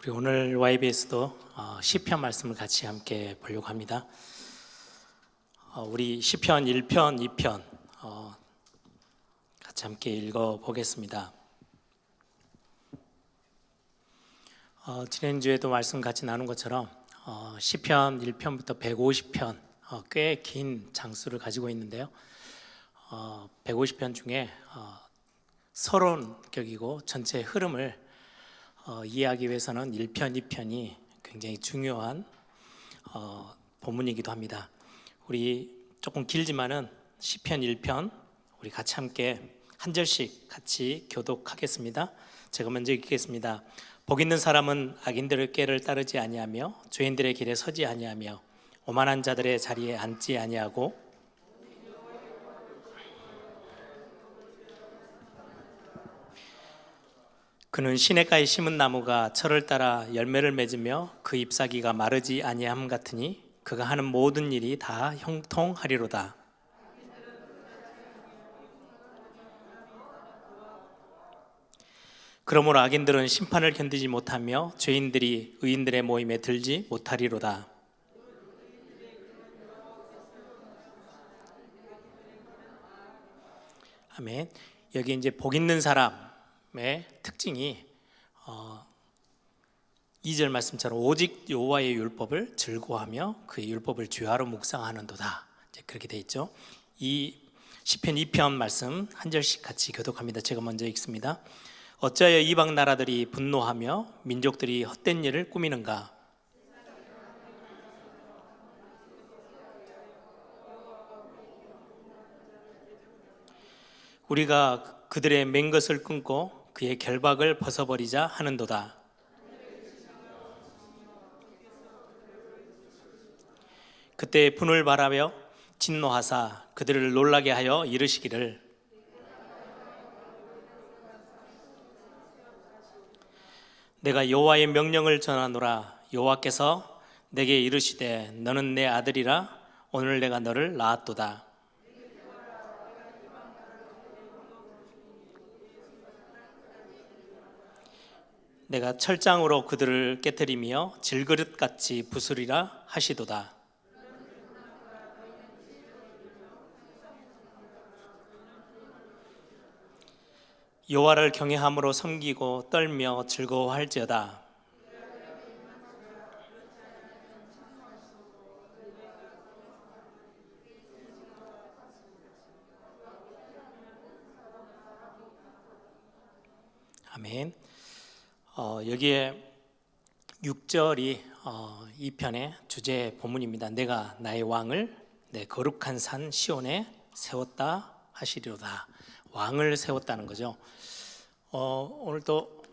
우리 오늘 YBS도 시편 말씀을 같이 함께 보려고 합니다. 우리 시편 1편, 2편 같이 함께 읽어 보겠습니다. 지난주에도 말씀 같이 나눈 것처럼 시편 1편부터 150편 꽤 긴 장수를 가지고 있는데요. 150편 중에 서론격이고 전체 흐름을 이해하기 위해서는 1편, 2편이 굉장히 중요한 본문이기도 합니다. 우리 조금 길지만은 시편 1편 우리 같이 함께 한 절씩 같이 교독하겠습니다. 제가 먼저 읽겠습니다. 복 있는 사람은 악인들의 꾀를 따르지 아니하며 죄인들의 길에 서지 아니하며 오만한 자들의 자리에 앉지 아니하고 그는 시냇가에 심은 나무가 철을 따라 열매를 맺으며 그 잎사귀가 마르지 아니함 같으니 그가 하는 모든 일이 다 형통하리로다. 그러므로 악인들은 심판을 견디지 못하며 죄인들이 의인들의 모임에 들지 못하리로다. 아멘. 여기 이제 복 있는 사람의 특징이 2절 말씀처럼 오직 여호와의 율법을 즐거워하며 그의 율법을 주야로 묵상하는도다. 이제 그렇게 돼 있죠. 이 시편 2편 말씀 한 절씩 같이 교독합니다. 제가 먼저 읽습니다. 어찌하여 이방 나라들이 분노하며 민족들이 헛된 일을 꾸미는가? 우리가 그들의 맨 것을 끊고 그의 결박을 벗어버리자 하는도다. 그때 분을 바라며 진노하사 그들을 놀라게 하여 이르시기를 내가 여호와의 명령을 전하노라. 여호와께서 내게 이르시되 너는 내 아들이라. 오늘 내가 너를 낳았도다. 내가 철장으로 그들을 깨뜨리며 질그릇같이 부수리라 하시도다. 여호와를 경외함으로 섬기고 떨며 즐거워할지어다. 아멘. 여기에 6절이 이 편의 주제 본문입니다. 내가 나의 왕을 내 거룩한 산 시온에 세웠다 하시리로다. 왕을 세웠다는 거죠. 오늘도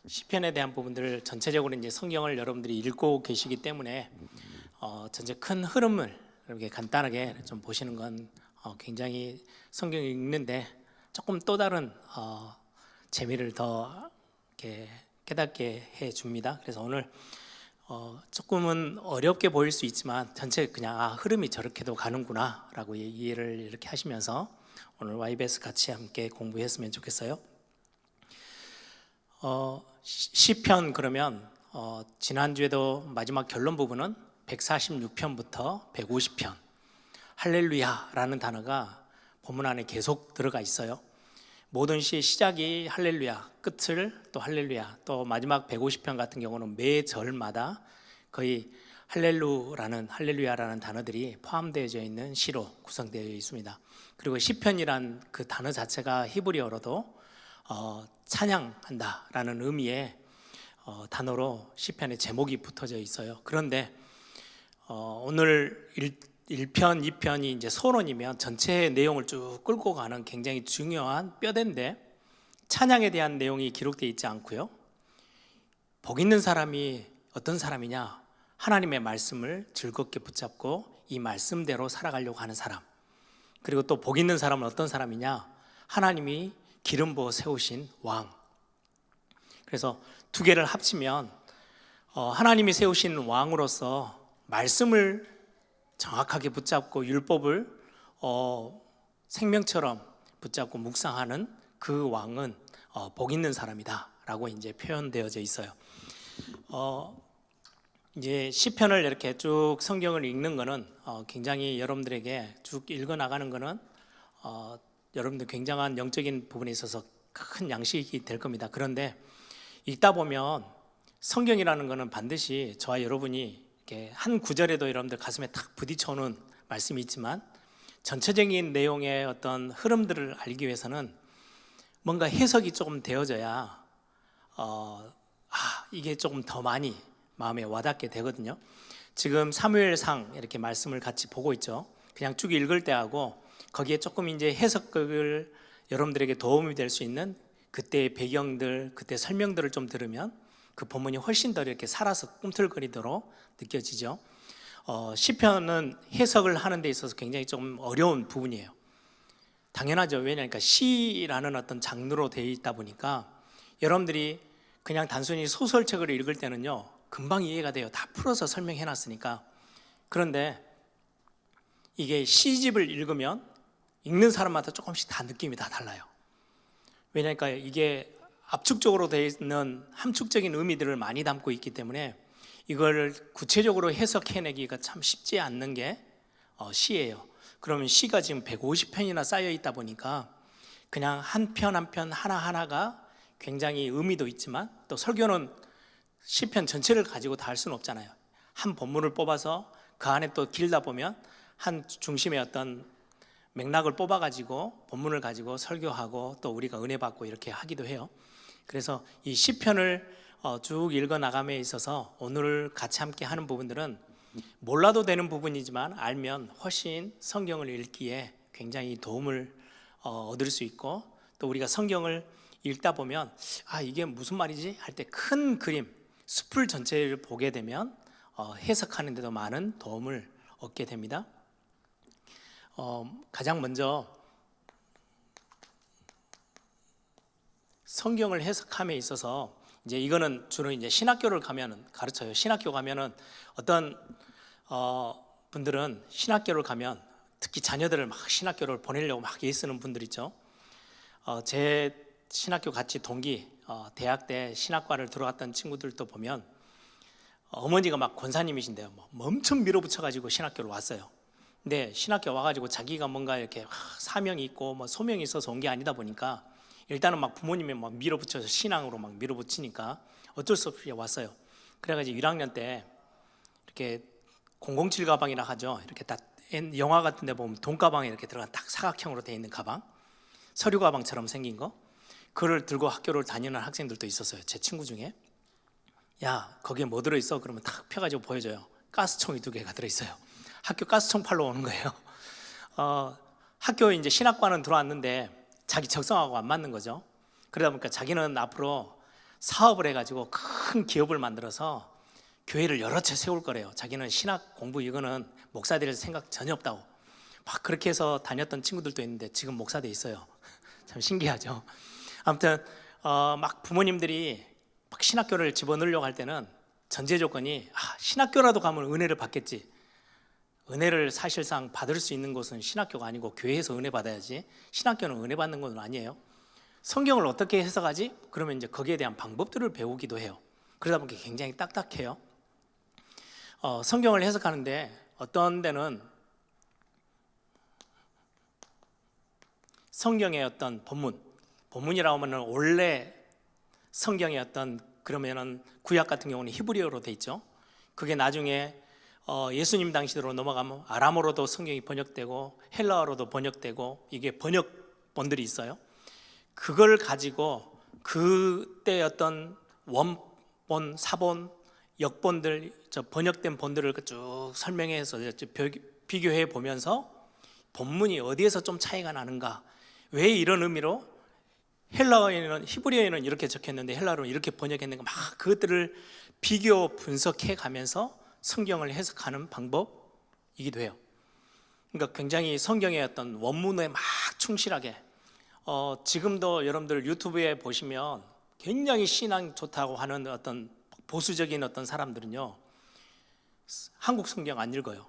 시편에 대한 부분들을 전체적으로 이제 성경을 여러분들이 읽고 계시기 때문에 전체 큰 흐름을 이렇게 간단하게 좀 보시는 건 굉장히 성경 읽는데 조금 또 다른 재미를 더 이렇게 깨닫게 해 줍니다. 그래서 오늘 조금은 어렵게 보일 수 있지만 전체 그냥 흐름이 저렇게도 가는구나 라고 이해를 이렇게 하시면서 오늘 YBS 같이 함께 공부했으면 좋겠어요. 시편 그러면 지난주에도 마지막 결론 부분은 146편부터 150편 할렐루야라는 단어가 본문 안에 계속 들어가 있어요. 모든 시의 시작이 할렐루야, 끝을 또 할렐루야, 또 마지막 150편 같은 경우는 매 절마다 거의 할렐루야라는 단어들이 포함되어져 있는 시로 구성되어 있습니다. 그리고 시편이란 그 단어 자체가 히브리어로도 찬양한다라는 의미의 단어로 시편의 제목이 붙어져 있어요. 그런데 오늘 1편, 2편이 이제 서론이면 전체의 내용을 쭉 끌고 가는 굉장히 중요한 뼈대인데 찬양에 대한 내용이 기록되어 있지 않고요. 복 있는 사람이 어떤 사람이냐? 하나님의 말씀을 즐겁게 붙잡고 이 말씀대로 살아가려고 하는 사람. 그리고 또 복 있는 사람은 어떤 사람이냐? 하나님이 기름 부어 세우신 왕. 그래서 두 개를 합치면 하나님이 세우신 왕으로서 말씀을 정확하게 붙잡고 율법을 생명처럼 붙잡고 묵상하는 그 왕은 복 있는 사람이다 시라고 이제 표현되어져 있어요. 이제 시편을 이렇게 쭉 성경을 읽는 거는 굉장히 여러분들에게 쭉 읽어 나가는 거는 여러분들 굉장한 영적인 부분에 있어서 큰 양식이 될 겁니다. 그런데 읽다 보면 성경이라는 거는 반드시 저와 여러분이 이렇게 한 구절에도 여러분들 가슴에 탁 부딪혀오는 말씀이 있지만 전체적인 내용의 어떤 흐름들을 알기 위해서는 뭔가 해석이 조금 되어져야 이게 조금 더 많이 마음에 와닿게 되거든요. 지금 사무엘상 이렇게 말씀을 같이 보고 있죠. 그냥 쭉 읽을 때하고 거기에 조금 이제 해석을 여러분들에게 도움이 될 수 있는 그때의 배경들, 그때 설명들을 좀 들으면 그 본문이 훨씬 더 이렇게 살아서 꿈틀거리도록 느껴지죠. 시편은 해석을 하는 데 있어서 굉장히 좀 어려운 부분이에요. 당연하죠. 왜냐하니까 시라는 어떤 장르로 되어 있다 보니까 여러분들이 그냥 단순히 소설책을 읽을 때는요 금방 이해가 돼요. 다 풀어서 설명해 놨으니까. 그런데 이게 시집을 읽으면 읽는 사람마다 조금씩 다 느낌이 다 달라요. 왜냐하니까 이게 압축적으로 되어 있는 함축적인 의미들을 많이 담고 있기 때문에 이걸 구체적으로 해석해내기가 참 쉽지 않는 게 시예요. 그러면 시가 지금 150편이나 쌓여 있다 보니까 그냥 한 편 한 편 하나하나가 굉장히 의미도 있지만 또 설교는 시편 전체를 가지고 다 할 수는 없잖아요. 한 본문을 뽑아서 그 안에 또 길다 보면 한 중심의 어떤 맥락을 뽑아가지고 본문을 가지고 설교하고 또 우리가 은혜 받고 이렇게 하기도 해요. 그래서 이 시편을 쭉 읽어 나감에 있어서 오늘 같이 함께 하는 부분들은 몰라도 되는 부분이지만 알면 훨씬 성경을 읽기에 굉장히 도움을 얻을 수 있고 또 우리가 성경을 읽다 보면 이게 무슨 말이지 할 때 큰 그림 숲을 전체를 보게 되면 해석하는 데도 많은 도움을 얻게 됩니다. 가장 먼저 성경을 해석함에 있어서 이제 이거는 주로 이제 신학교를 가면은 가르쳐요. 신학교 가면은 어떤 분들은 신학교를 가면 특히 자녀들을 막 신학교를 보내려고 막 애쓰는 분들 있죠. 제 신학교 같이 동기 대학 때 신학과를 들어갔던 친구들도 보면 어머니가 막 권사님이신데요. 뭐 엄청 밀어붙여가지고 신학교를 왔어요. 근데 신학교 와가지고 자기가 뭔가 이렇게 사명이 있고 뭐 소명이 있어서 온 게 아니다 보니까 일단은 막 부모님이 막 밀어붙여서 신앙으로 막 밀어붙이니까 어쩔 수 없이 왔어요. 그래가지고 1학년 때 이렇게 007 가방이라 하죠. 이렇게 딱 영화 같은 데 보면 돈가방에 이렇게 들어간 딱 사각형으로 되어 있는 가방, 서류 가방처럼 생긴 거, 그걸 들고 학교를 다니는 학생들도 있었어요. 제 친구 중에. 야, 거기에 뭐 들어있어? 그러면 탁 펴가지고 보여줘요. 가스총이 2개가 들어있어요. 학교 가스총 팔러 오는 거예요. 학교에 이제 신학과는 들어왔는데 자기 적성하고 안 맞는 거죠. 그러다 보니까 자기는 앞으로 사업을 해가지고 큰 기업을 만들어서 교회를 여러 채 세울 거래요. 자기는 신학 공부 이거는 목사 될 생각 전혀 없다고 막 그렇게 해서 다녔던 친구들도 있는데 지금 목사 돼 있어요. 참 신기하죠. 아무튼 막 부모님들이 막 신학교를 집어넣으려고 할 때는 전제 조건이 신학교라도 가면 은혜를 받겠지. 은혜를 사실상 받을 수 있는 곳은 신학교가 아니고 교회에서 은혜 받아야지 신학교는 은혜 받는 건 아니에요. 성경을 어떻게 해석하지? 그러면 이제 거기에 대한 방법들을 배우기도 해요. 그러다 보니까 굉장히 딱딱해요. 성경을 해석하는데 어떤 데는 성경의 어떤 본문이라고 하면 원래 성경의 어떤 그러면은 구약 같은 경우는 히브리어로 돼 있죠. 그게 나중에 예수님 당시로 넘어가면 아람어로도 성경이 번역되고 헬라어로도 번역되고 이게 번역본들이 있어요. 그걸 가지고 그때 어떤 원본, 사본, 역본들, 번역된 본들을 쭉 설명해서 비교해 보면서 본문이 어디에서 좀 차이가 나는가, 왜 이런 의미로 헬라어에는 히브리어에는 이렇게 적혔는데 헬라어로는 이렇게 번역했는가, 막 그것들을 비교 분석해 가면서 성경을 해석하는 방법이기도 해요. 그러니까 굉장히 성경의 어떤 원문에 막 충실하게 지금도 여러분들 유튜브에 보시면 굉장히 신앙 좋다고 하는 어떤 보수적인 어떤 사람들은요 한국 성경 안 읽어요.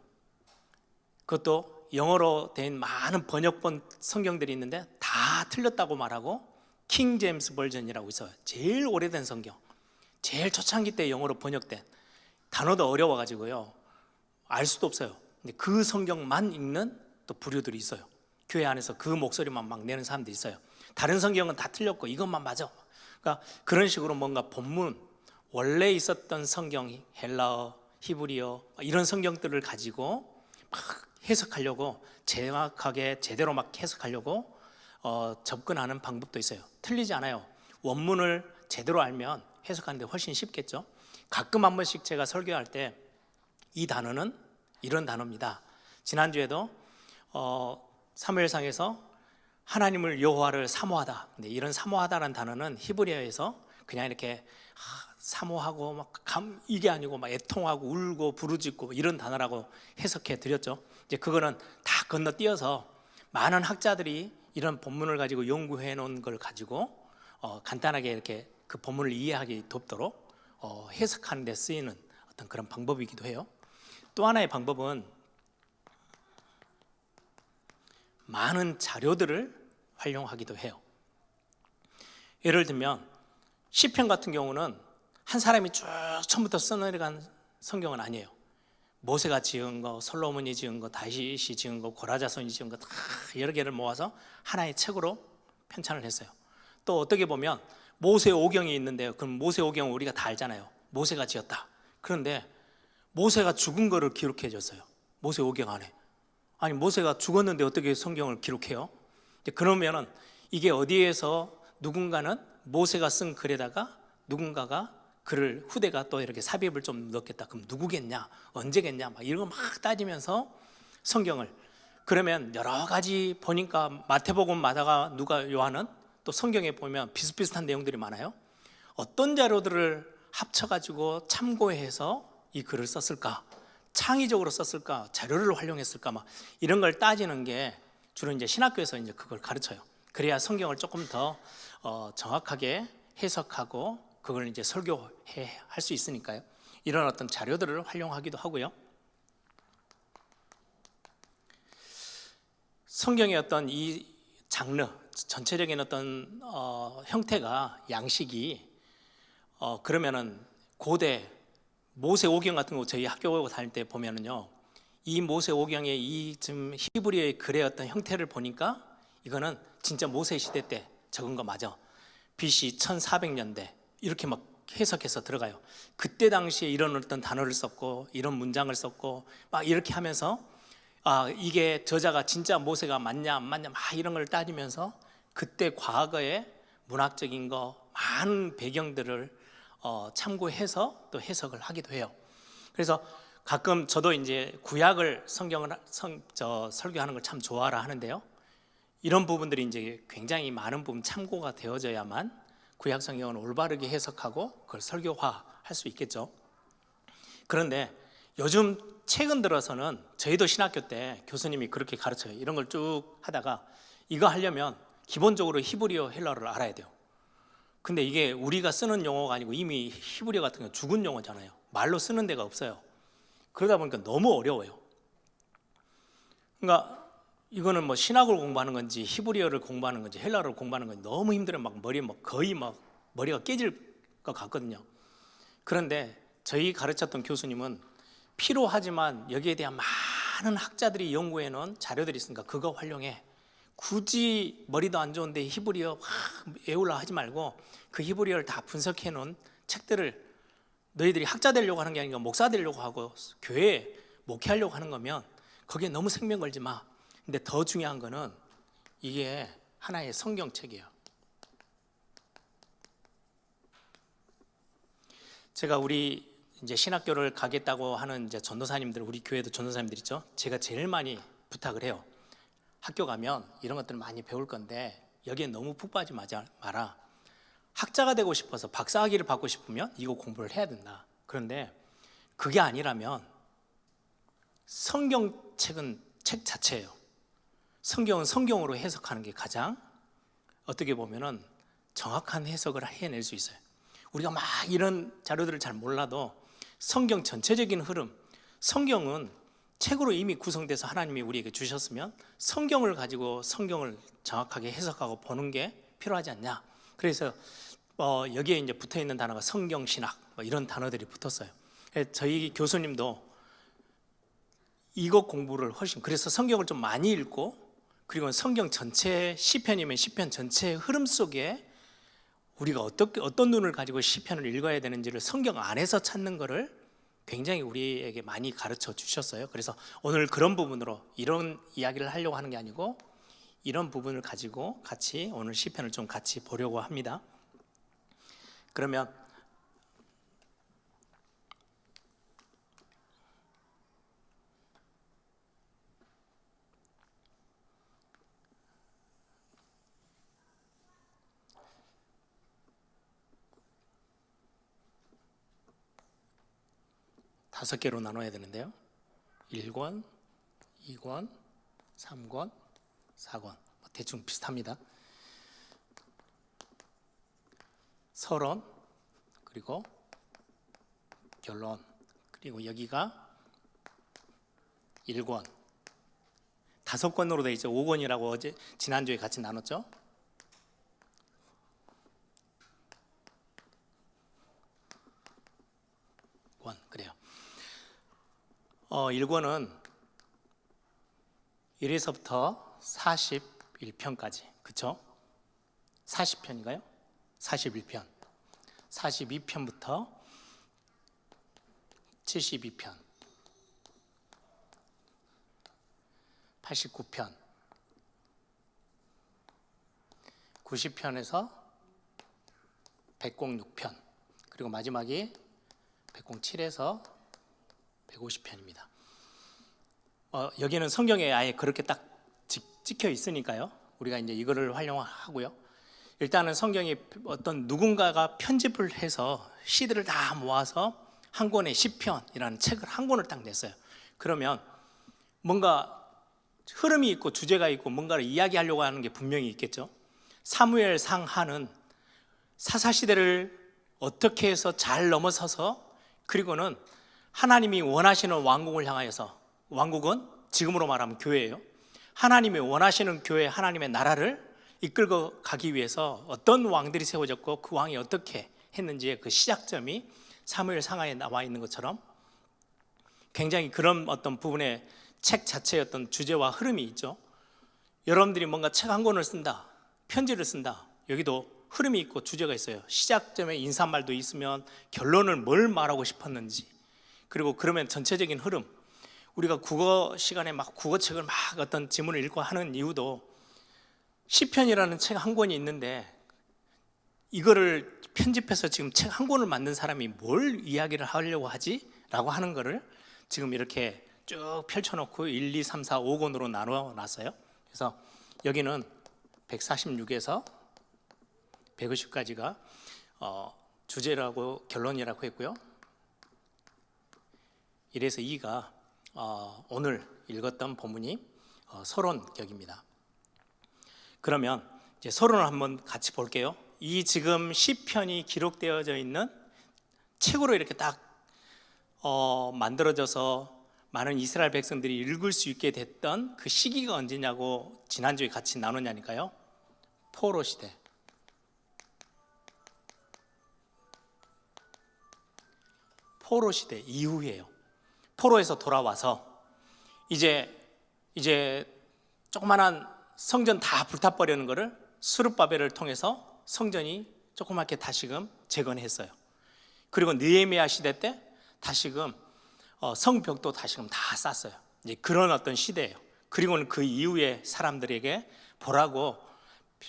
그것도 영어로 된 많은 번역본 성경들이 있는데 다 틀렸다고 말하고 킹 제임스 버전이라고 있어요. 제일 오래된 성경, 제일 초창기 때 영어로 번역된, 단어도 어려워가지고요 알 수도 없어요. 근데 그 성경만 읽는 또 부류들이 있어요. 교회 안에서 그 목소리만 막 내는 사람들이 있어요. 다른 성경은 다 틀렸고 이것만 맞아. 그러니까 그런 식으로 뭔가 본문, 원래 있었던 성경, 헬라어, 히브리어 이런 성경들을 가지고 막 해석하려고, 정확하게 제대로 막 해석하려고 접근하는 방법도 있어요. 틀리지 않아요. 원문을 제대로 알면 해석하는데 훨씬 쉽겠죠. 가끔 한 번씩 제가 설교할 때 이 단어는 이런 단어입니다. 지난주에도 사무엘상에서 하나님을 여호와를 사모하다. 근데 이런 사모하다라는 단어는 히브리어에서 그냥 이렇게 사모하고 막 이게 아니고 막 애통하고 울고 부르짖고 이런 단어라고 해석해 드렸죠. 이제 그거는 다 건너뛰어서 많은 학자들이 이런 본문을 가지고 연구해 놓은 걸 가지고 간단하게 이렇게 그 본문을 이해하기 돕도록 해석하는 데 쓰이는 어떤 그런 방법이기도 해요. 또 하나의 방법은 많은 자료들을 활용하기도 해요. 예를 들면 시편 같은 경우는 한 사람이 쭉 처음부터 써내려간 성경은 아니에요. 모세가 지은 거, 솔로몬이 지은 거, 다윗이 지은 거, 고라자손이 지은 거 다 여러 개를 모아서 하나의 책으로 편찬을 했어요. 또 어떻게 보면 모세 오경이 있는데요. 그럼 모세 오경은 우리가 다 알잖아요. 모세가 지었다. 그런데 모세가 죽은 거를 기록해 줬어요. 모세 오경 안에. 아니 모세가 죽었는데 어떻게 성경을 기록해요? 그러면은 이게 어디에서 누군가는 모세가 쓴 글에다가 누군가가 글을 후대가 또 이렇게 삽입을 좀 넣겠다. 그럼 누구겠냐? 언제겠냐? 막 이런 거 막 따지면서 성경을, 그러면 여러 가지 보니까 마태복음, 마다가, 누가, 요한은 또 성경에 보면 비슷비슷한 내용들이 많아요. 어떤 자료들을 합쳐가지고 참고해서 이 글을 썼을까? 창의적으로 썼을까? 자료를 활용했을까? 막 이런 걸 따지는 게 주로 이제 신학교에서 이제 그걸 가르쳐요. 그래야 성경을 조금 더 정확하게 해석하고 그걸 이제 설교해 할 수 있으니까요. 이런 어떤 자료들을 활용하기도 하고요. 성경의 어떤 이 장르, 전체적인 어떤 형태가, 양식이 그러면은 고대 모세오경 같은 거 저희 학교 다닐 때 보면은요, 이 모세오경의 이 지금 히브리어의 글의 어떤 형태를 보니까 이거는 진짜 모세 시대 때 적은 거 맞아. BC 1400년대 이렇게 막 해석해서 들어가요. 그때 당시에 이런 어떤 단어를 썼고 이런 문장을 썼고 막 이렇게 하면서 이게 저자가 진짜 모세가 맞냐 안 맞냐 막 이런 걸 따지면서 그때 과거의 문학적인 거 많은 배경들을 참고해서 또 해석을 하기도 해요. 그래서 가끔 저도 이제 구약을 설교하는 걸 참 좋아라 하는데요. 이런 부분들이 이제 굉장히 많은 부분 참고가 되어져야만 구약 성경은 올바르게 해석하고 그걸 설교화할 수 있겠죠. 그런데 요즘 최근 들어서는 저희도 신학교 때 교수님이 그렇게 가르쳐요. 이런 걸 쭉 하다가 이거 하려면 기본적으로 히브리어, 헬라어를 알아야 돼요. 근데 이게 우리가 쓰는 용어가 아니고 이미 히브리어 같은 건 죽은 용어잖아요. 말로 쓰는 데가 없어요. 그러다 보니까 너무 어려워요. 그러니까 이거는 뭐 신학을 공부하는 건지 히브리어를 공부하는 건지 헬라어를 공부하는 건지 너무 힘들어요. 막 머리 거의 막 머리가 깨질 것 같거든요. 그런데 저희 가르쳤던 교수님은 필요하지만 여기에 대한 많은 학자들이 연구해 놓은 자료들이 있으니까 그거 활용해. 굳이 머리도 안 좋은데 히브리어 외우려 하지 말고 그 히브리어를 다 분석해 놓은 책들을, 너희들이 학자 되려고 하는 게 아니라 목사 되려고 하고 교회에 목회하려고 하는 거면 거기에 너무 생명 걸지 마. 근데 더 중요한 거는 이게 하나의 성경책이에요. 제가 우리 이제 신학교를 가겠다고 하는 이제 전도사님들, 우리 교회도 전도사님들 있죠. 제가 제일 많이 부탁을 해요. 학교 가면 이런 것들을 많이 배울 건데 여기에 너무 푹 빠지지 마라. 학자가 되고 싶어서 박사학위를 받고 싶으면 이거 공부를 해야 된다. 그런데 그게 아니라면 성경책은 책 자체예요. 성경은 성경으로 해석하는 게 가장 어떻게 보면은 정확한 해석을 해낼 수 있어요. 우리가 막 이런 자료들을 잘 몰라도 성경 전체적인 흐름, 성경은 책으로 이미 구성돼서 하나님이 우리에게 주셨으면 성경을 가지고 성경을 정확하게 해석하고 보는 게 필요하지 않냐. 그래서 여기에 이제 붙어 있는 단어가 성경신학 뭐 이런 단어들이 붙었어요. 저희 교수님도 이것 공부를 훨씬, 그래서 성경을 좀 많이 읽고, 그리고 성경 전체, 시편이면 시편 전체의 흐름 속에 우리가 어떤 눈을 가지고 시편을 읽어야 되는지를 성경 안에서 찾는 것을 굉장히 우리에게 많이 가르쳐 주셨어요. 그래서 오늘 그런 부분으로 이런 이야기를 하려고 하는 게 아니고 이런 부분을 가지고 같이 오늘 시편을 좀 같이 보려고 합니다. 그러면 다섯 개로 나눠야 되는데요. 1권, 2권, 3권, 4권 대충 비슷합니다. 서론, 그리고 결론, 그리고 여기가 1권, 5권으로 돼 있죠. 5권이라고 어제 지난주에 같이 나눴죠. 권, 그래요. 1권은 1에서부터 41편까지, 그쵸? 40편인가요? 41편, 42편부터 72편, 89편, 90편에서 106편, 그리고 마지막이 107에서 150편입니다. 여기는 성경에 아예 그렇게 딱 찍혀 있으니까요. 우리가 이제 이거를 활용하고요. 일단은 성경이 어떤 누군가가 편집을 해서 시들을 다 모아서 한 권의 시편이라는 책을 한 권을 딱 냈어요. 그러면 뭔가 흐름이 있고 주제가 있고 뭔가를 이야기하려고 하는 게 분명히 있겠죠. 사무엘상 하는 사사시대를 어떻게 해서 잘 넘어서서, 그리고는 하나님이 원하시는 왕국을 향하여서, 왕국은 지금으로 말하면 교회예요. 하나님이 원하시는 교회, 하나님의 나라를 이끌고 가기 위해서 어떤 왕들이 세워졌고 그 왕이 어떻게 했는지의 그 시작점이 사무엘 상하에 나와 있는 것처럼 굉장히 그런 어떤 부분의 책 자체의 어떤 주제와 흐름이 있죠. 여러분들이 뭔가 책 한 권을 쓴다, 편지를 쓴다, 여기도 흐름이 있고 주제가 있어요. 시작점에 인사말도 있으면 결론을 뭘 말하고 싶었는지, 그리고 그러면 전체적인 흐름, 우리가 국어 시간에 막 국어책을 막 어떤 지문을 읽고 하는 이유도 시편이라는 책 한 권이 있는데 이거를 편집해서 지금 책 한 권을 만든 사람이 뭘 이야기를 하려고 하지? 라고 하는 거를 지금 이렇게 쭉 펼쳐놓고 1, 2, 3, 4, 5권으로 나눠놨어요. 그래서 여기는 146에서 150까지가 주제라고 결론이라고 했고요. 1에서 2가 오늘 읽었던 본문이 서론격입니다. 그러면 이제 서론을 한번 같이 볼게요. 이 지금 시편이 기록되어져 있는 책으로 이렇게 딱 만들어져서 많은 이스라엘 백성들이 읽을 수 있게 됐던 그 시기가 언제냐고 지난주에 같이 나눴냐니까요. 포로 시대. 포로 시대 이후예요. 포로에서 돌아와서 이제 조그만한 성전 다 불타버리는 거를 스룹바벨을 통해서 성전이 조그맣게 다시금 재건했어요. 그리고 느헤미야 시대 때 다시금 성벽도 다시금 다 쌌어요. 이제 그런 어떤 시대예요. 그리고는 그 이후에 사람들에게 보라고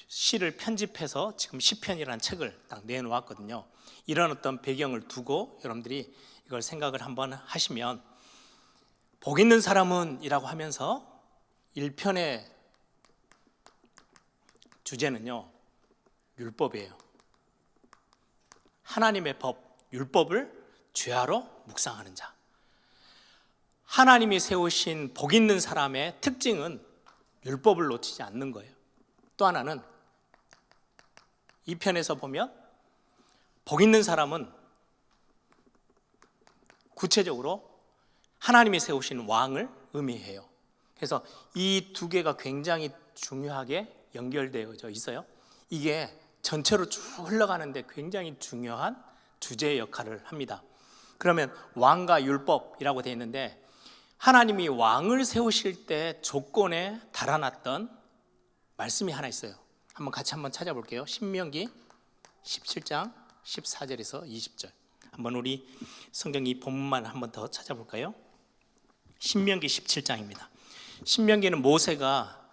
시를 편집해서 지금 시편이라는 책을 딱 내놓았거든요. 이런 어떤 배경을 두고 여러분들이 이걸 생각을 한번 하시면, 복 있는 사람은 이라고 하면서 1편의 주제는요, 율법이에요. 하나님의 법, 율법을 죄하러 묵상하는 자. 하나님이 세우신 복 있는 사람의 특징은 율법을 놓치지 않는 거예요. 또 하나는 이 편에서 보면 복 있는 사람은 구체적으로 하나님이 세우신 왕을 의미해요. 그래서 이 두 개가 굉장히 중요하게 연결되어져 있어요. 이게 전체로 쭉 흘러가는데 굉장히 중요한 주제 역할을 합니다. 그러면 왕과 율법이라고 되어 있는데 하나님이 왕을 세우실 때 조건에 달아놨던 말씀이 하나 있어요. 같이 찾아볼게요. 신명기 17장 14절에서 20절. 한번 우리 성경 이 본문만 한번 더 찾아볼까요? 신명기 17장입니다. 신명기는 모세가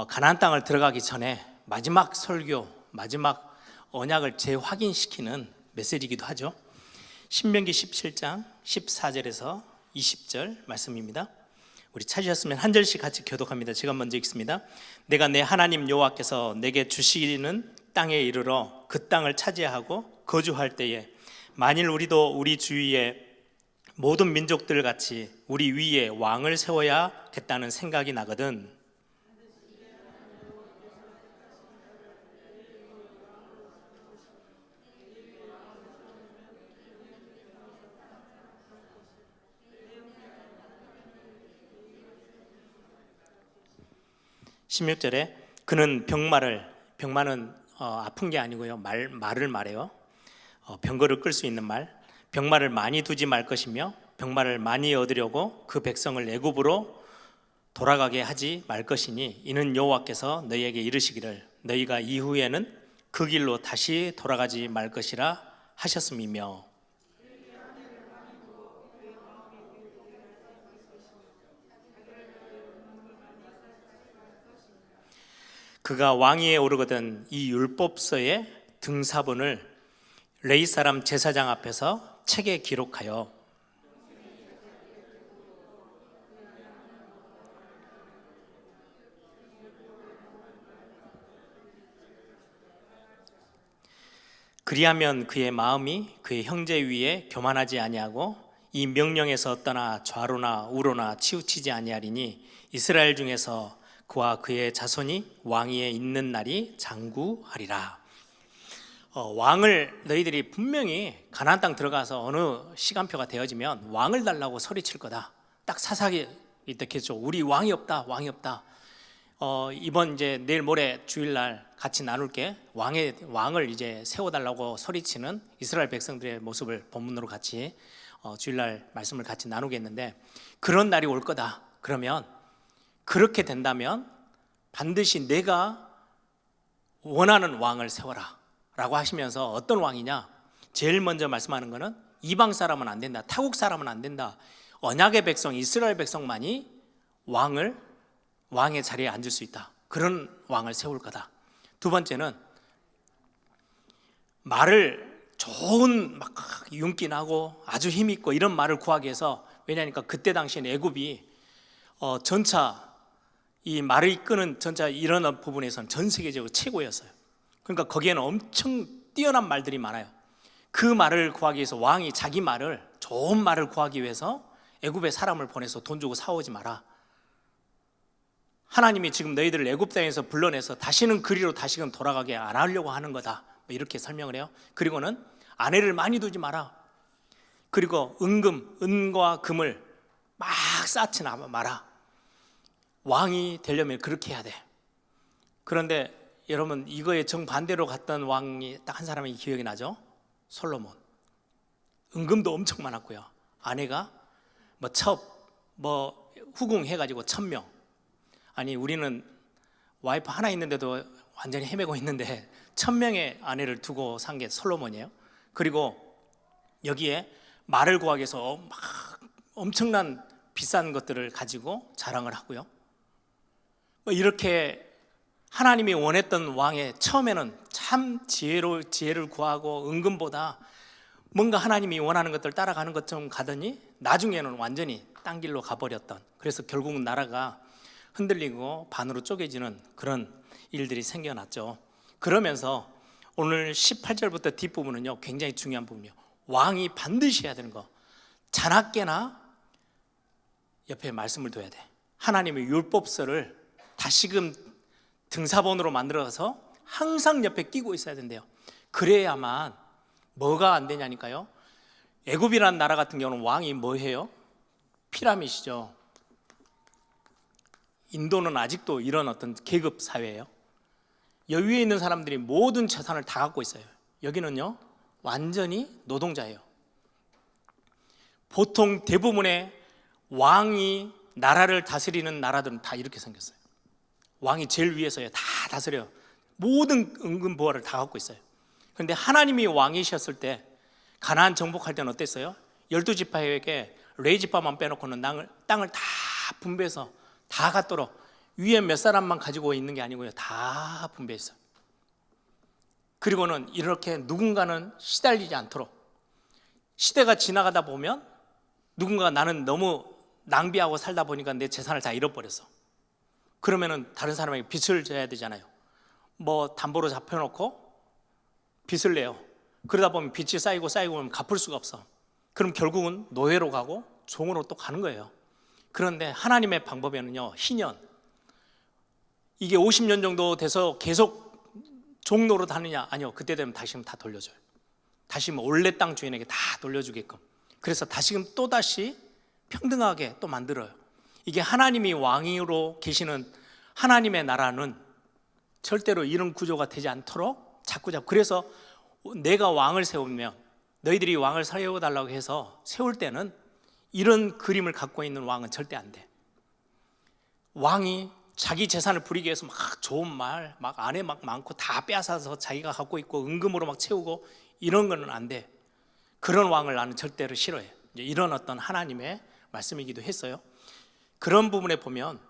가나안 땅을 들어가기 전에 마지막 설교, 마지막 언약을 재확인시키는 메시지이기도 하죠. 신명기 17장 14절에서 20절 말씀입니다. 우리 찾으셨으면 한 절씩 같이 교독합니다. 제가 먼저 읽습니다. 내가 내 하나님 여호와께서 내게 주시는 땅에 이르러 그 땅을 차지하고 거주할 때에 만일 우리도 우리 주위에 모든 민족들 같이 우리 위에 왕을 세워야겠다는 생각이 나거든. (16절에) 그는 병마는 아픈 게 아니고요, 말을 말해요. 병거를 끌 수 있는 말. 병마를 많이 두지 말 것이며 병마를 많이 얻으려고 그 백성을 애굽으로 돌아가게 하지 말 것이니 이는 여호와께서 너희에게 이르시기를 너희가 이후에는 그 길로 다시 돌아가지 말 것이라 하셨음이며. 그가 왕위에 오르거든 이 율법서의 등사본을 레위 사람 제사장 앞에서 책에 기록하여 그리하면 그의 마음이 그의 형제 위에 교만하지 아니하고 이 명령에서 떠나 좌로나 우로나 치우치지 아니하리니 이스라엘 중에서 그와 그의 자손이 왕위에 있는 날이 장구하리라. 왕을 너희들이 분명히 가나안 땅 들어가서 어느 시간표가 되어지면 왕을 달라고 소리칠 거다. 딱 사사기 있겠죠. 우리 왕이 없다, 왕이 없다. 이번 이제 내일 모레 주일날 같이 나눌게. 왕을 이제 세워달라고 소리치는 이스라엘 백성들의 모습을 본문으로 같이 주일날 말씀을 같이 나누겠는데, 그런 날이 올 거다. 그러면 그렇게 된다면 반드시 내가 원하는 왕을 세워라 라고 하시면서, 어떤 왕이냐? 제일 먼저 말씀하는 것은 이방 사람은 안 된다, 타국 사람은 안 된다, 언약의 백성 이스라엘 백성만이 왕의 자리에 앉을 수 있다, 그런 왕을 세울 거다. 두 번째는 말을 좋은 막 윤기 나고 아주 힘있고 이런 말을 구하기 위해서, 왜냐하니까 그때 당시에는 애굽이 전차, 이 말을 이끄는 전차 이런 부분에서는 전 세계적으로 최고였어요. 그러니까 거기에는 엄청 뛰어난 말들이 많아요. 그 말을 구하기 위해서 왕이 자기 말을, 좋은 말을 구하기 위해서 애굽에 사람을 보내서 돈 주고 사오지 마라. 하나님이 지금 너희들을 애굽 땅에서 불러내서 다시는 그리로 다시금 돌아가게 안 하려고 하는 거다, 이렇게 설명을 해요. 그리고는 아내를 많이 두지 마라. 그리고 은과 금을 막 쌓지 마라. 왕이 되려면 그렇게 해야 돼. 그런데 여러분, 이거에 정반대로 갔던 왕이 딱 한 사람이 기억이 나죠? 솔로몬. 은금도 엄청 많았고요. 아내가 후궁 해가지고 1000명. 아니, 우리는 와이프 하나 있는데도 완전히 헤매고 있는데 1000명의 아내를 두고 산 게 솔로몬이에요. 그리고 여기에 말을 구하기 위해서 막 엄청난 비싼 것들을 가지고 자랑을 하고요. 이렇게 하나님이 원했던 왕의, 처음에는 참 지혜를 구하고 은금보다 뭔가 하나님이 원하는 것들 따라가는 것처럼 가더니 나중에는 완전히 딴 길로 가버렸던, 그래서 결국은 나라가 흔들리고 반으로 쪼개지는 그런 일들이 생겨났죠. 그러면서 오늘 18절부터 뒷부분은요, 굉장히 중요한 부분이에요. 왕이 반드시 해야 되는 거, 자나깨나 옆에 말씀을 둬야 돼. 하나님의 율법서를 다시금 등사본으로 만들어서 항상 옆에 끼고 있어야 된대요. 그래야만 뭐가 안 되냐니까요. 애굽이라는 나라 같은 경우는 왕이 뭐 해요? 피라밋이죠. 인도는 아직도 이런 어떤 계급 사회예요. 여위에 있는 사람들이 모든 재산을 다 갖고 있어요. 여기는요 완전히 노동자예요. 보통 대부분의 왕이 나라를 다스리는 나라들은 다 이렇게 생겼어요. 왕이 제일 위에서요 다 다스려요. 모든 은근보화를 다 갖고 있어요. 그런데 하나님이 왕이셨을 때 가나안 정복할 때는 어땠어요? 12지파에게 레위지파만 빼놓고는 땅을 다 분배해서 다 갖도록, 위에 몇 사람만 가지고 있는 게 아니고요 다 분배했어요. 그리고는 이렇게 누군가는 시달리지 않도록, 시대가 지나가다 보면 누군가 나는 너무 낭비하고 살다 보니까 내 재산을 다 잃어버렸어. 그러면은 다른 사람에게 빚을 져야 되잖아요. 뭐 담보로 잡혀놓고 빚을 내요. 그러다 보면 빚이 쌓이고 보면 갚을 수가 없어. 그럼 결국은 노예로 가고 종으로 또 가는 거예요. 그런데 하나님의 방법에는요 희년, 이게 50년 정도 돼서 계속 종로로 다느냐? 아니요, 그때 되면 다시금 다 돌려줘요. 다시금 원래 땅 주인에게 다 돌려주게끔. 그래서 다시금 또다시 평등하게 또 만들어요. 이게 하나님이 왕으로 계시는 하나님의 나라는 절대로 이런 구조가 되지 않도록 자꾸 그래서 내가 왕을 세우면, 너희들이 왕을 세워달라고 해서 세울 때는 이런 그림을 갖고 있는 왕은 절대 안 돼. 왕이 자기 재산을 부리기 위해서 막 좋은 말, 막 아내 막 많고 다 빼앗아서 자기가 갖고 있고 은금으로 막 채우고 이런 거는 안 돼. 그런 왕을 나는 절대로 싫어해. 이런 어떤 하나님의 말씀이기도 했어요. 그런 부분에 보면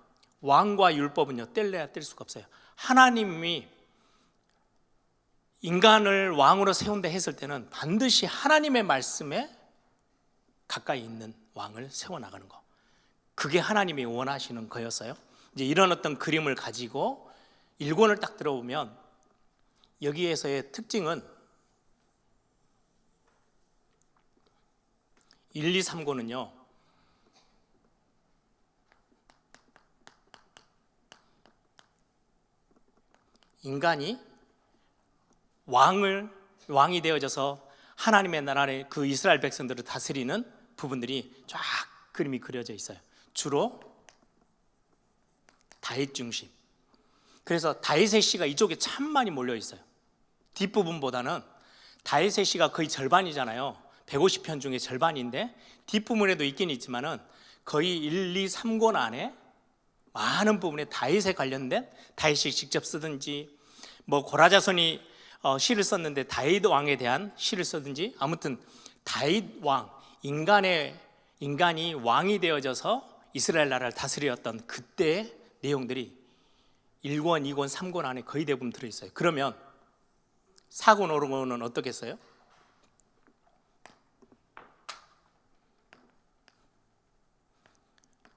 왕과 율법은요 뗄래야 뗄 수가 없어요. 하나님이 인간을 왕으로 세운다 했을 때는 반드시 하나님의 말씀에 가까이 있는 왕을 세워나가는 거, 그게 하나님이 원하시는 거였어요. 이제 이런 어떤 그림을 가지고 1권을 딱 들어보면 여기에서의 특징은 1, 2, 3권은요 인간이 왕이 되어져서 하나님의 나라의 그 이스라엘 백성들을 다스리는 부분들이 쫙 그림이 그려져 있어요. 주로 다윗 중심. 그래서 다윗의 시가 이쪽에 참 많이 몰려 있어요. 뒷부분보다는 다윗의 시가 거의 절반이잖아요. 150편 중에 절반인데 뒷부분에도 있긴 있지만은 거의 1, 2, 3권 안에 많은 부분에 다윗에 관련된, 다윗이 직접 쓰든지 뭐 고라자손이 시를 썼는데 다윗 왕에 대한 시를 쓰든지, 아무튼 다윗 왕, 인간이 왕이 되어져서 이스라엘 나라를 다스렸던 그때의 내용들이 1권, 2권, 3권 안에 거의 대부분 들어있어요. 그러면 4권, 5권은 어떻겠어요?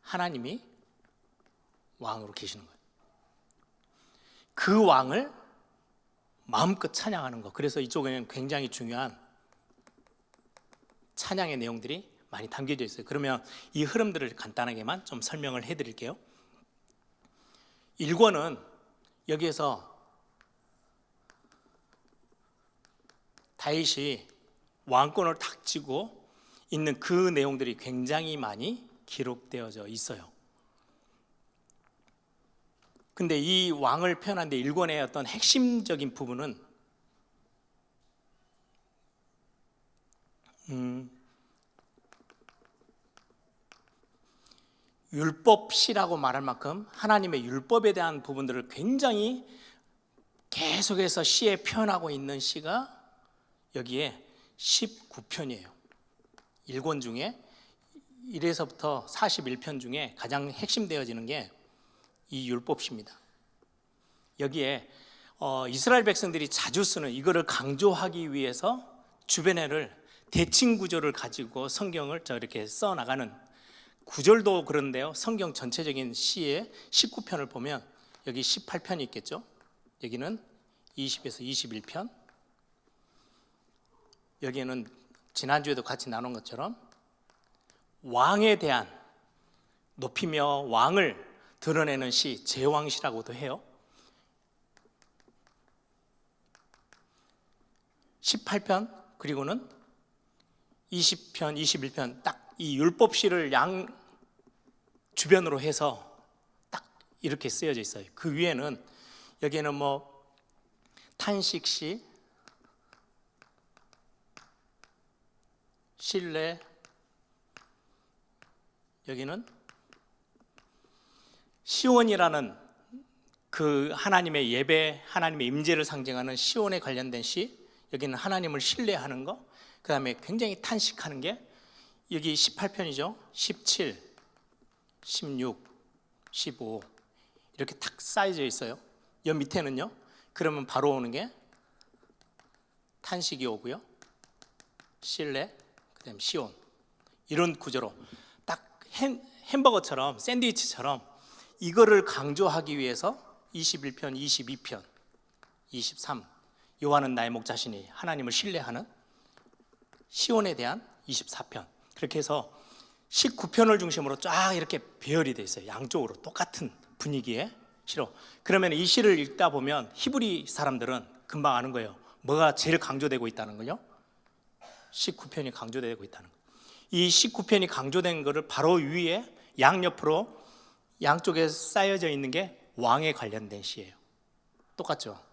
하나님이 왕으로 계시는 거예요. 그 왕을 마음껏 찬양하는 거. 그래서 이쪽에는 굉장히 중요한 찬양의 내용들이 많이 담겨져 있어요. 그러면 이 흐름들을 간단하게만 좀 설명을 해드릴게요. 1권은 여기에서 다윗이 왕권을 탁 쥐고 있는 그 내용들이 굉장히 많이 기록되어져 있어요. 근데 이 왕을 표현한 데 1권의 어떤 핵심적인 부분은 율법시라고 말할 만큼 하나님의 율법에 대한 부분들을 굉장히 계속해서 시에 표현하고 있는 시가 여기에 19편이에요. 1권 중에 1에서부터 41편 중에 가장 핵심되어지는 게 이 율법시입니다. 여기에 이스라엘 백성들이 자주 쓰는, 이거를 강조하기 위해서 주변에를 대칭 구조를 가지고 성경을 이렇게 써나가는 구절도 그런데요, 성경 전체적인 시의 19편을 보면 여기 18편이 있겠죠. 여기는 20에서 21편, 여기에는 지난주에도 같이 나눈 것처럼 왕에 대한 높이며 왕을 드러내는 시, 제왕시라고도 해요. 18편 그리고는 20편, 21편 딱 이 율법시를 양 주변으로 해서 딱 이렇게 쓰여져 있어요. 그 위에는, 여기에는 뭐 탄식시, 신뢰, 여기는 시온이라는 그 하나님의 예배, 하나님의 임재를 상징하는 시온에 관련된 시, 여기는 하나님을 신뢰하는 거, 그 다음에 굉장히 탄식하는 게 여기 18편이죠. 17, 16, 15 이렇게 탁 쌓여져 있어요. 여 밑에는요, 그러면 바로 오는 게 탄식이 오고요, 신뢰, 그 다음에 시온, 이런 구조로 딱 햄버거처럼, 샌드위치처럼 이거를 강조하기 위해서 21편, 22편, 23 요한은 나의 목자시니 하나님을 신뢰하는 시온에 대한 24편, 그렇게 해서 19편을 중심으로 쫙 이렇게 배열이 돼 있어요. 양쪽으로 똑같은 분위기의 시로. 그러면 이 시를 읽다 보면 히브리 사람들은 금방 아는 거예요. 뭐가 제일 강조되고 있다는 걸요? 19편이 강조되고 있다는 거. 이 19편이 강조된 거를 바로 위에 양옆으로 양쪽에 쌓여져 있는 게 왕에 관련된 시예요. 똑같죠?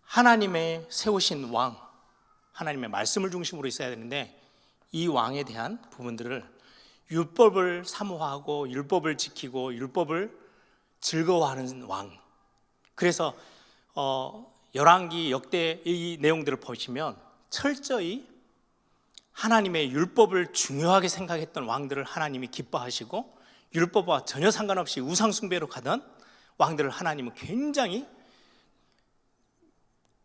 하나님의 세우신 왕, 하나님의 말씀을 중심으로 있어야 되는데 이 왕에 대한 부분들을 율법을 사모하고 율법을 지키고 율법을 즐거워하는 왕. 그래서 열왕기 역대 이 내용들을 보시면 철저히 하나님의 율법을 중요하게 생각했던 왕들을 하나님이 기뻐하시고 율법과 전혀 상관없이 우상 숭배로 가던 왕들을 하나님은 굉장히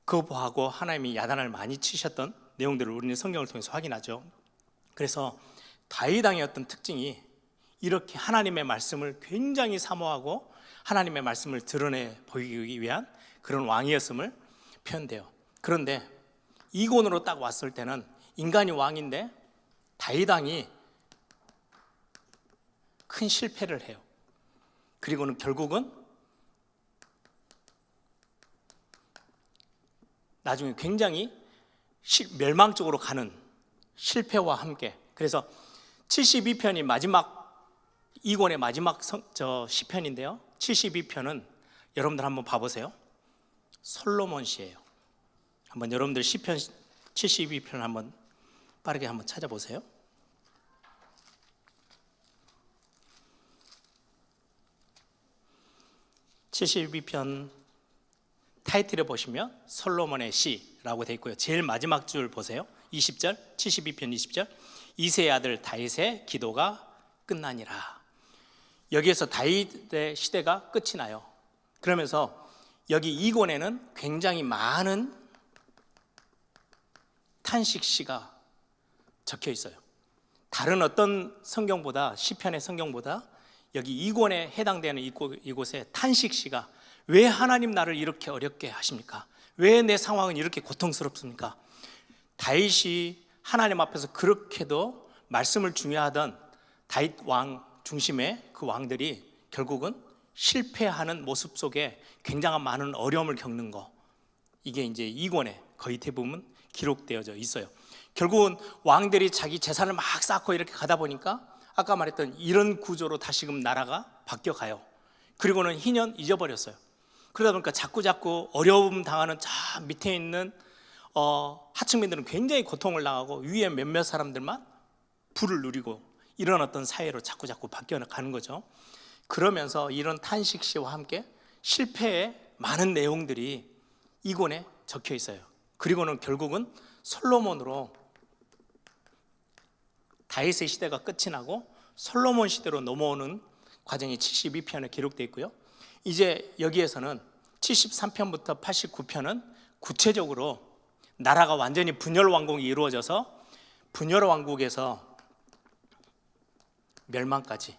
거부하고 하나님이 야단을 많이 치셨던 내용들을 우리는 성경을 통해서 확인하죠. 그래서 다윗 왕의 어떤 특징이 이렇게 하나님의 말씀을 굉장히 사모하고 하나님의 말씀을 드러내 보이기 위한 그런 왕이었음을 표현돼요. 그런데 이곤으로 딱 왔을 때는 인간이 왕인데 다윗 왕이 큰 실패를 해요. 그리고는 결국은 나중에 굉장히 멸망 쪽으로 가는 실패와 함께, 그래서 72편이 마지막 이곤의 마지막 시편인데요. 72편은 여러분들 한번 봐보세요. 솔로몬 시예요. 한번 여러분들 시편 72편을 한번 빠르게 한번 찾아보세요. (72편) 타이틀을 보시면 솔로몬의 시라고 되어 있고요. 제일 마지막 줄 보세요. 20절, 72편 20절. 이새의 아들 다윗의 기도가 끝나니라. 여기에서 다윗의 시대가 끝이 나요. 그러면서 여기 이곤에는 굉장히 많은 탄식시가 적혀 있어요. 다른 어떤 성경보다, 시편의 성경보다 여기 이곤에 해당되는 이곳에 탄식시가, 왜 하나님 나를 이렇게 어렵게 하십니까? 왜 내 상황은 이렇게 고통스럽습니까? 다윗이 하나님 앞에서 그렇게도 말씀을 중요하던 다윗 왕 중심의 그 왕들이 결국은 실패하는 모습 속에 굉장한 많은 어려움을 겪는 거, 이게 이제 이곤에 거의 대부분 기록되어져 있어요. 결국은 왕들이 자기 재산을 막 쌓고 이렇게 가다 보니까 아까 말했던 이런 구조로 다시금 나라가 바뀌어 가요. 그리고는 희년 잊어버렸어요. 그러다 보니까 자꾸 어려움 당하는 저 밑에 있는 하층민들은 굉장히 고통을 당하고 위에 몇몇 사람들만 부를 누리고 이런 어떤 사회로 자꾸 바뀌어 가는 거죠. 그러면서 이런 탄식시와 함께 실패의 많은 내용들이 이곤에 적혀 있어요. 그리고는 결국은 솔로몬으로 다윗의 시대가 끝이 나고 솔로몬 시대로 넘어오는 과정이 72편에 기록되어 있고요. 이제 여기에서는 73편부터 89편은 구체적으로 나라가 완전히 분열 왕국이 이루어져서 분열 왕국에서 멸망까지,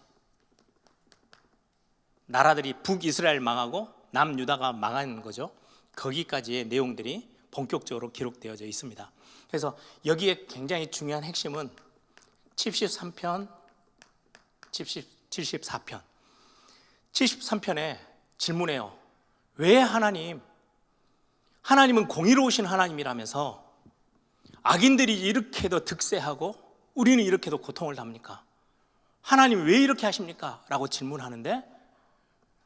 나라들이 북이스라엘 망하고 남유다가 망하는 거죠. 거기까지의 내용들이 본격적으로 기록되어져 있습니다. 그래서 여기에 굉장히 중요한 핵심은 73편, 74편. 73편에 질문해요. 왜 하나님은 공의로우신 하나님이라면서 악인들이 이렇게도 득세하고 우리는 이렇게도 고통을 답니까? 하나님 왜 이렇게 하십니까? 라고 질문하는데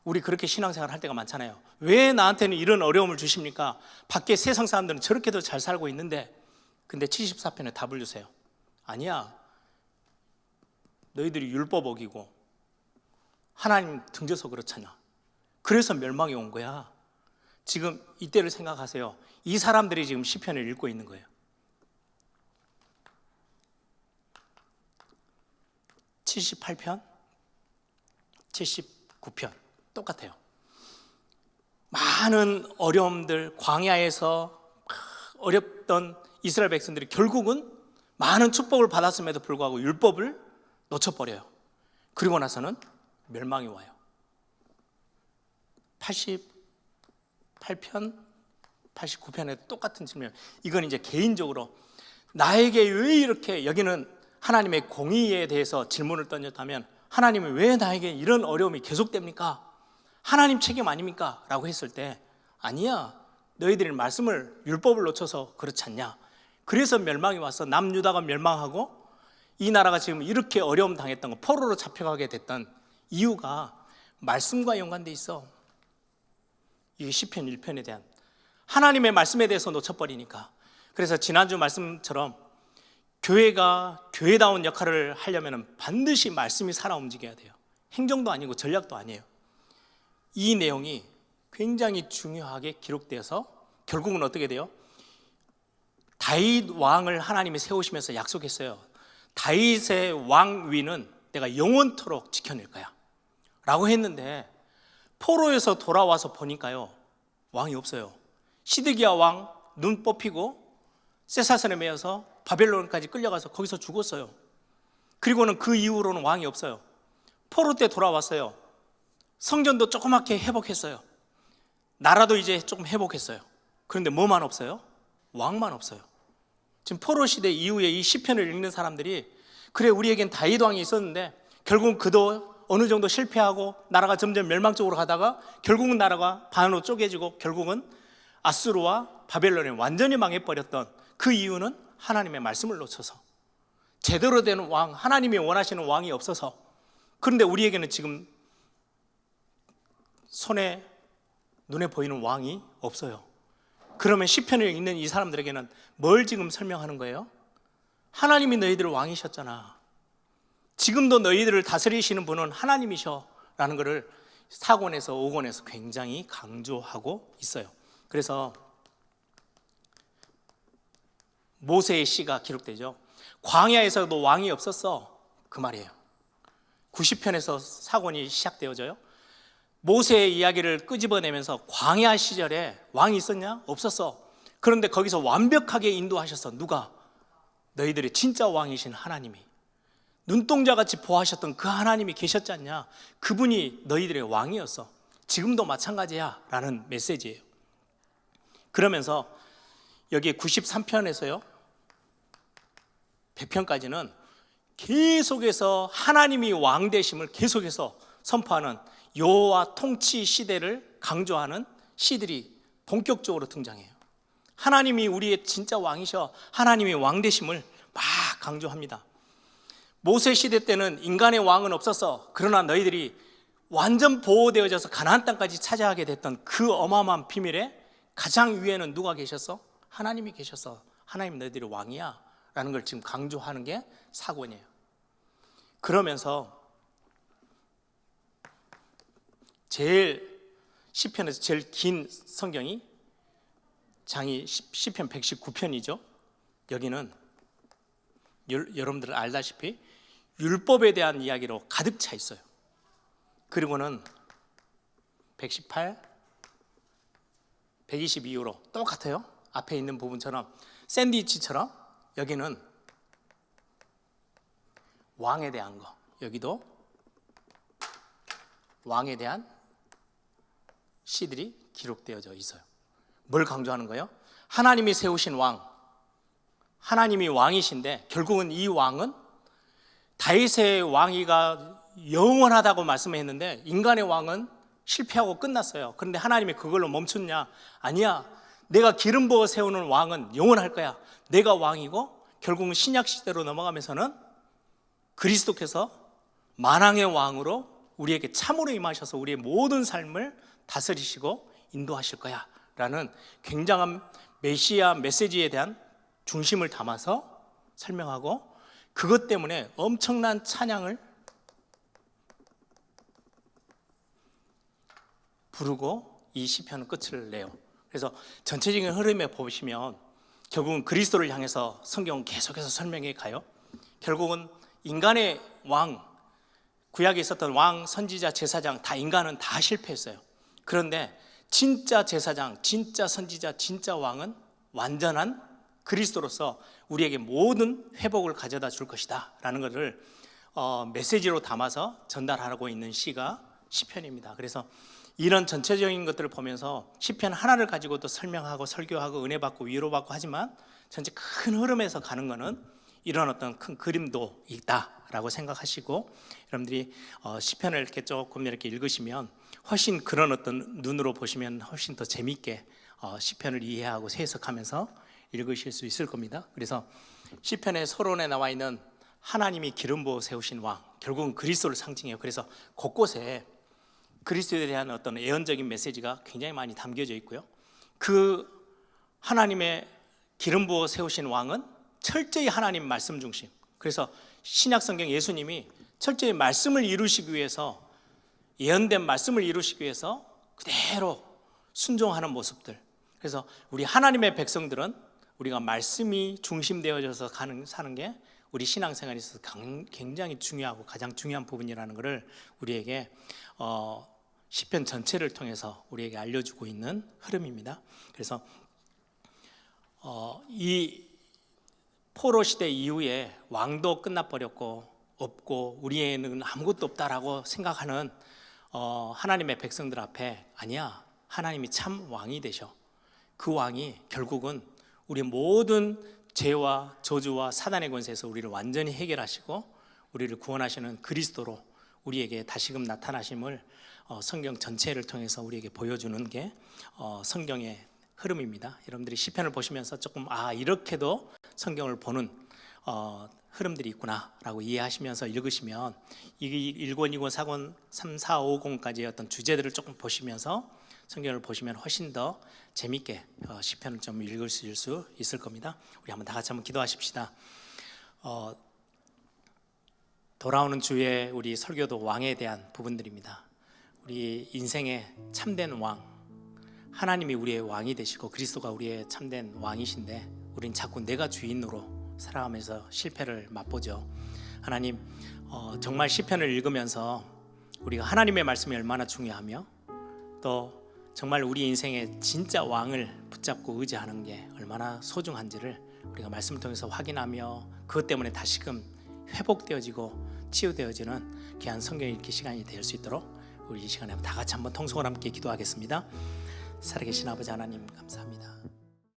우리 그렇게 신앙생활 할 때가 많잖아요. 왜 나한테는 이런 어려움을 주십니까? 밖에 세상 사람들은 저렇게도 잘 살고 있는데. 근데 74편에 답을 주세요. 아니야, 너희들이 율법 어기고 하나님 등져서 그렇잖아. 그래서 멸망이 온 거야. 지금 이때를 생각하세요. 이 사람들이 지금 시편을 읽고 있는 거예요. 78편, 79편 똑같아요. 많은 어려움들, 광야에서 어렵던 이스라엘 백성들이 결국은 많은 축복을 받았음에도 불구하고 율법을 놓쳐버려요. 그리고 나서는 멸망이 와요. 88편, 89편에도 똑같은 질문. 이건 이제 개인적으로 나에게 왜 이렇게, 여기는 하나님의 공의에 대해서 질문을 던졌다면 하나님은 왜 나에게 이런 어려움이 계속됩니까? 하나님 책임 아닙니까? 라고 했을 때 아니야, 너희들이 말씀을, 율법을 놓쳐서 그렇지 않냐. 그래서 멸망이 와서 남유다가 멸망하고 이 나라가 지금 이렇게 어려움 당했던 거, 포로로 잡혀가게 됐던 이유가 말씀과 연관돼 있어. 이게 시편 1편에 대한 하나님의 말씀에 대해서 놓쳐버리니까. 그래서 지난주 말씀처럼 교회가 교회다운 역할을 하려면 반드시 말씀이 살아 움직여야 돼요. 행정도 아니고 전략도 아니에요. 이 내용이 굉장히 중요하게 기록되어서 결국은 어떻게 돼요? 다윗 왕을 하나님이 세우시면서 약속했어요. 다윗의 왕위는 내가 영원토록 지켜낼 거야 라고 했는데, 포로에서 돌아와서 보니까요, 왕이 없어요. 시드기야 왕 눈 뽑히고 쇠사슬에 매여서 바벨론까지 끌려가서 거기서 죽었어요. 그리고는 그 이후로는 왕이 없어요. 포로 때 돌아왔어요. 성전도 조그맣게 회복했어요. 나라도 이제 조금 회복했어요. 그런데 뭐만 없어요? 왕만 없어요. 지금 포로 시대 이후에 이 시편을 읽는 사람들이, 그래 우리에겐 다윗 왕이 있었는데 결국은 그도 어느 정도 실패하고 나라가 점점 멸망 쪽으로 가다가 결국은 나라가 반으로 쪼개지고 결국은 아수르와 바벨론에 완전히 망해버렸던 그 이유는 하나님의 말씀을 놓쳐서, 제대로 된 왕, 하나님이 원하시는 왕이 없어서. 그런데 우리에게는 지금 눈에 보이는 왕이 없어요. 그러면 시편을 읽는 이 사람들에게는 뭘 지금 설명하는 거예요? 하나님이 너희들의 왕이셨잖아. 지금도 너희들을 다스리시는 분은 하나님이셔 라는 것을 4권에서 5권에서 굉장히 강조하고 있어요. 그래서 모세의 시가 기록되죠. 광야에서도 왕이 없었어, 그 말이에요. 90편에서 4권이 시작되어져요. 모세의 이야기를 끄집어내면서 광야 시절에 왕이 있었냐? 없었어. 그런데 거기서 완벽하게 인도하셨어. 누가? 너희들의 진짜 왕이신 하나님이. 눈동자같이 보호하셨던 그 하나님이 계셨지 않냐? 그분이 너희들의 왕이었어. 지금도 마찬가지야 라는 메시지예요. 그러면서 여기 93편에서요 100편까지는 계속해서 하나님이 왕 되심을 계속해서 선포하는 여호와 통치 시대를 강조하는 시들이 본격적으로 등장해요. 하나님이 우리의 진짜 왕이셔, 하나님이 왕 되심을 막 강조합니다. 모세 시대 때는 인간의 왕은 없었어. 그러나 너희들이 완전 보호되어져서 가나안 땅까지 차지하게 됐던 그 어마어마한 비밀에 가장 위에는 누가 계셨어? 하나님이 계셨어. 하나님 너희들이 왕이야 라는 걸 지금 강조하는 게 4권이에요. 그러면서 시편에서 제일 긴 성경이 장이 시편 119편이죠. 여기는 여러분들 알다시피 율법에 대한 이야기로 가득 차 있어요. 그리고는 118, 122호로 똑같아요. 앞에 있는 부분처럼 샌드위치처럼 여기는 왕에 대한 거, 여기도 왕에 대한 시들이 기록되어져 있어요. 뭘 강조하는 거예요? 하나님이 세우신 왕, 하나님이 왕이신데 결국은 이 왕은 다윗의 왕위가 영원하다고 말씀했는데 인간의 왕은 실패하고 끝났어요. 그런데 하나님이 그걸로 멈췄냐? 아니야. 내가 기름 부어 세우는 왕은 영원할 거야. 내가 왕이고 결국은 신약 시대로 넘어가면서는 그리스도께서 만왕의 왕으로 우리에게 참으로 임하셔서 우리의 모든 삶을 다스리시고 인도하실 거야 라는 굉장한 메시아 메시지에 대한 중심을 담아서 설명하고, 그것 때문에 엄청난 찬양을 부르고 이 시편은 끝을 내요. 그래서 전체적인 흐름에 보시면 결국은 그리스도를 향해서 성경은 계속해서 설명해 가요. 결국은 인간의 왕, 구약에 있었던 왕, 선지자, 제사장 다 인간은 다 실패했어요. 그런데 진짜 제사장, 진짜 선지자, 진짜 왕은 완전한 그리스도로서 우리에게 모든 회복을 가져다 줄 것이다 라는 것을 메시지로 담아서 전달하고 있는 시가 시편입니다. 그래서 이런 전체적인 것들을 보면서 시편 하나를 가지고도 설명하고 설교하고 은혜받고 위로받고 하지만 전체 큰 흐름에서 가는 것은 이런 어떤 큰 그림도 있다라고 생각하시고, 여러분들이 시편을 이렇게 조금 이렇게 읽으시면 훨씬 그런 어떤 눈으로 보시면 훨씬 더 재미있게 시편을 이해하고 해석하면서 읽으실 수 있을 겁니다. 그래서 시편의 서론에 나와 있는 하나님이 기름 부어 세우신 왕, 결국은 그리스도를 상징해요. 그래서 곳곳에 그리스도에 대한 어떤 예언적인 메시지가 굉장히 많이 담겨져 있고요. 그 하나님의 기름 부어 세우신 왕은 철저히 하나님 말씀 중심. 그래서 신약 성경 예수님이 철저히 말씀을 이루시기 위해서, 예언된 말씀을 이루시기 위해서 그대로 순종하는 모습들. 그래서 우리 하나님의 백성들은 우리가 말씀이 중심되어져서 사는 게 우리 신앙생활에 있어서 굉장히 중요하고 가장 중요한 부분이라는 것을 우리에게 시편 전체를 통해서 우리에게 알려주고 있는 흐름입니다. 그래서 이 포로 시대 이후에 왕도 끝나버렸고 없고 우리에는 아무것도 없다라고 생각하는 하나님의 백성들 앞에, 아니야, 하나님이 참 왕이 되셔. 그 왕이 결국은 우리 모든 죄와 저주와 사단의 권세에서 우리를 완전히 해결하시고 우리를 구원하시는 그리스도로 우리에게 다시금 나타나심을 성경 전체를 통해서 우리에게 보여주는 게 성경의 흐름입니다. 여러분들이 시편을 보시면서 조금 이렇게도 성경을 보는 흐름들이 있구나라고 이해하시면서 읽으시면 이 1권, 2권, 4권, 3, 4, 5권까지의 어떤 주제들을 조금 보시면서 성경을 보시면 훨씬 더 재미있게 시편을 좀 읽으실 수 있을 겁니다. 우리 한번 다 같이 한번 기도하십시다. 돌아오는 주에 우리 설교도 왕에 대한 부분들입니다. 우리 인생의 참된 왕, 하나님이 우리의 왕이 되시고 그리스도가 우리의 참된 왕이신데 우린 자꾸 내가 주인으로 살아가면서 실패를 맛보죠. 하나님, 정말 시편을 읽으면서 우리가 하나님의 말씀이 얼마나 중요하며 또 정말 우리 인생의 진짜 왕을 붙잡고 의지하는 게 얼마나 소중한지를 우리가 말씀을 통해서 확인하며 그것 때문에 다시금 회복되어지고 치유되어지는 귀한 성경 읽기 시간이 될 수 있도록 우리 이 시간에 다 같이 한번 통성을 함께 기도하겠습니다. 살아계신 아버지 하나님 감사합니다.